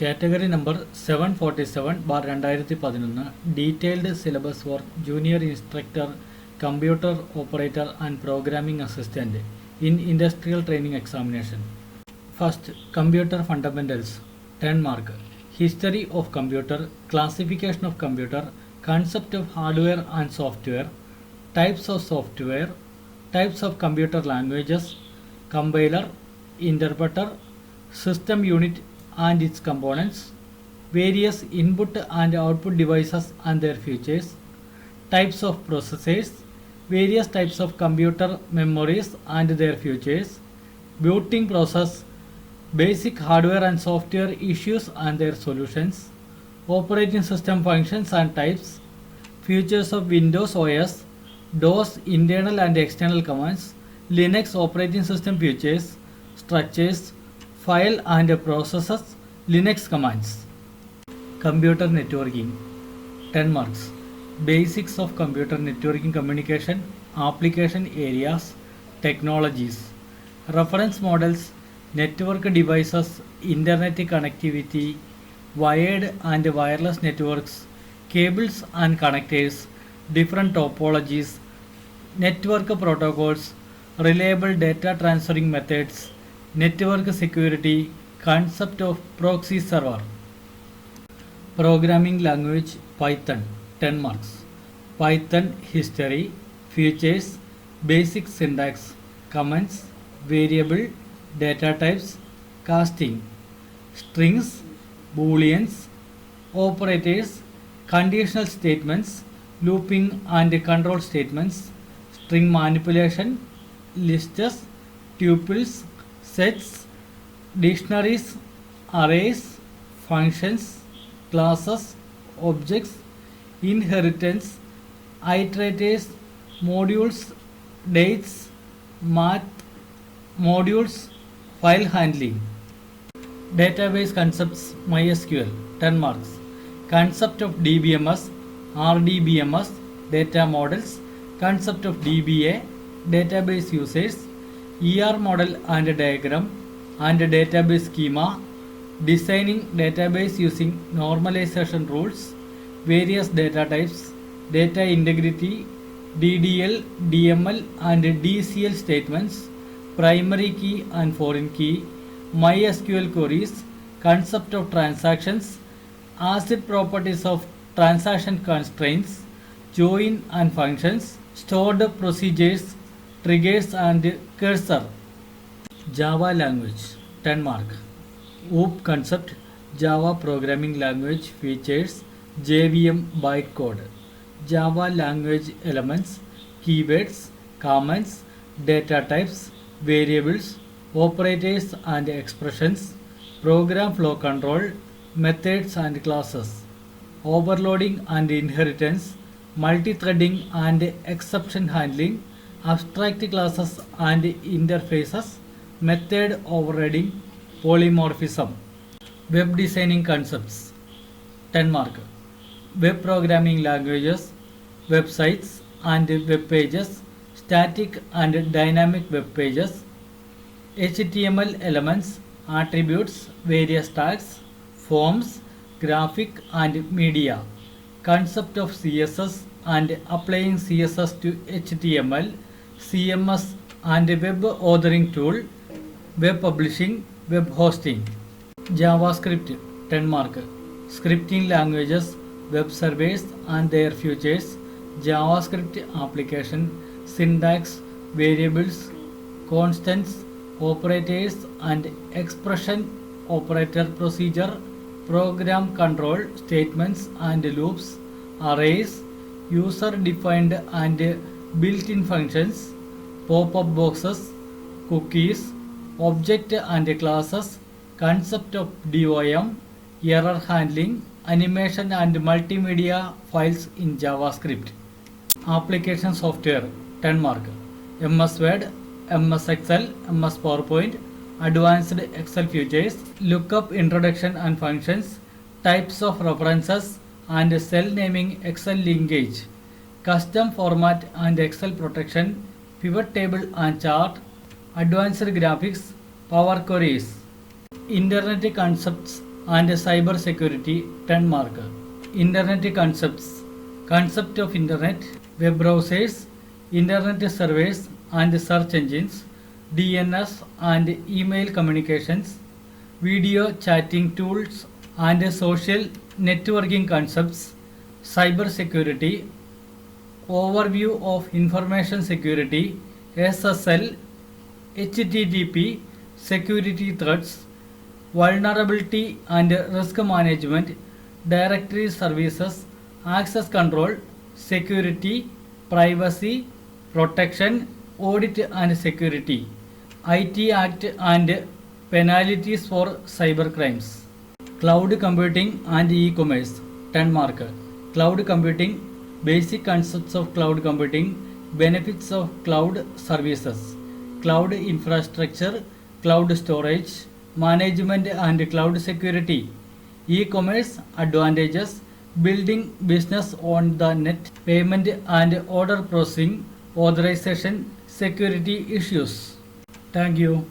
Category number 747/2011 Detailed Syllabus for Junior Instructor, Computer Operator and Programming Assistant in Industrial Training Examination. First, Computer Fundamentals 10 mark. History of Computer, Classification of Computer, Concept of Hardware and Software, Types of Software, Types of Computer Languages, Compiler, Interpreter, System Unit and its components, various input and output devices and their features, types of processors, various types of computer memories and their features, booting process, basic hardware and software issues and their solutions, operating system functions and types, features of Windows OS, DOS internal and external commands, Linux operating system features, structures, file and processes, Linux commands. Computer networking 10 marks. Basics of computer networking communication, application areas, technologies, reference models, network devices, internet connectivity, wired and wireless networks, cables and connectors, different topologies, network protocols, reliable data transferring methods, network security, concept of proxy server. Programming language Python 10 marks. Python history, features, basic syntax, comments, variable, data types, casting, strings, booleans, operators, conditional statements, looping and control statements, string manipulation, lists, tuples, sets, dictionaries, arrays, functions, classes, objects, inheritance, iterators, modules, dates, math, modules, file handling. Database concepts MySQL 10 marks. Concept of DBMS, RDBMS, data models, concept of DBA, database users, ER model and diagram, and database schema, designing database using normalization rules, various data types, data integrity, DDL, DML and DCL statements, primary key and foreign key, MySQL queries, concept of transactions, ACID properties of transaction constraints, join and functions, stored procedures, triggers and cursor. Java language 10 mark. OOP concept, Java programming language features, JVM bytecode, Java language elements, keywords, comments, data types, variables, operators and expressions, program flow control, methods and classes, overloading and inheritance, multi-threading and exception handling, abstract classes and interfaces, method overriding, polymorphism. Web designing concepts 10 mark. Web programming languages, websites and web pages, static and dynamic web pages, HTML elements, attributes, various tags, forms, graphic and media, concept of CSS and applying CSS to HTML, CMS and web authoring tool, web publishing, web hosting. JavaScript 10 mark. Scripting languages, web servers and their features, JavaScript application, syntax, variables, constants, operators and expression, operator procedure, program control, statements and loops, arrays, user defined and built-in functions, pop-up boxes, cookies, object and classes, concept of DOM, error handling, animation and multimedia files in JavaScript. Application software 10 mark. MS Word, MS Excel, MS PowerPoint, advanced Excel features, lookup introduction and functions, types of references and cell naming, Excel linkage, custom format and Excel protection, pivot table and chart, advanced graphics, power queries. Internet concepts and cyber security 10 mark. Internet concepts, concept of internet, web browsers, internet surveys and search engines, DNS and email communications, video chatting tools and social networking concepts, cyber security, overview of information security, SSL, HTTP, security threats, vulnerability and risk management, directory services, access control, security, privacy, protection, audit and security, IT Act and penalties for cyber crimes. Cloud computing and e-commerce 10 mark. Cloud computing, basic concepts of cloud computing, benefits of cloud services, cloud infrastructure, cloud storage, management and cloud security, e-commerce advantages, building business on the net, payment and order processing, authorization, security issues. Thank you.